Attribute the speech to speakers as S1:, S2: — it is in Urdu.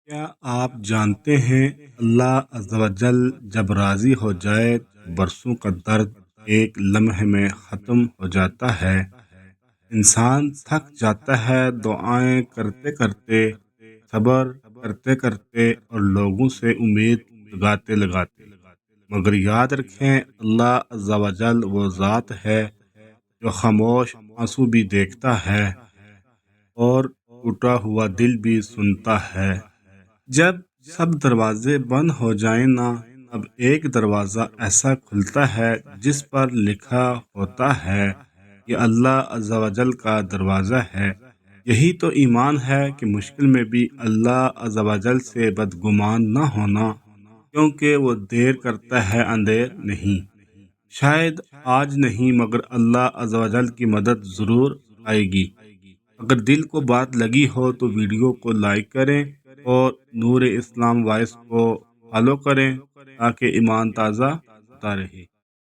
S1: کیا آپ جانتے ہیں اللہ عز و جل جب راضی ہو جائے تو برسوں کا درد ایک لمحے میں ختم ہو جاتا ہے۔ انسان تھک جاتا ہے دعائیں کرتے کرتے، صبر کرتے کرتے اور لوگوں سے امید لگاتے لگاتے، مگر یاد رکھیں اللہ عز و جل وہ ذات ہے جو خاموش آنسو بھی دیکھتا ہے اور ٹوٹا ہوا دل بھی سنتا ہے۔ جب سب دروازے بند ہو جائیں نا، اب ایک دروازہ ایسا کھلتا ہے جس پر لکھا ہوتا ہے یہ اللہ عز و جل کا دروازہ ہے۔ یہی تو ایمان ہے کہ مشکل میں بھی اللہ عز و جل سے بدگمان نہ ہونا، کیونکہ وہ دیر کرتا ہے اندیر نہیں۔ شاید آج نہیں مگر اللہ عز و جل کی مدد ضرور آئے گی۔ اگر دل کو بات لگی ہو تو ویڈیو کو لائک کریں اور نور اسلام وائس کو فالو کریں تاکہ ایمان تازہ ہوتا رہے۔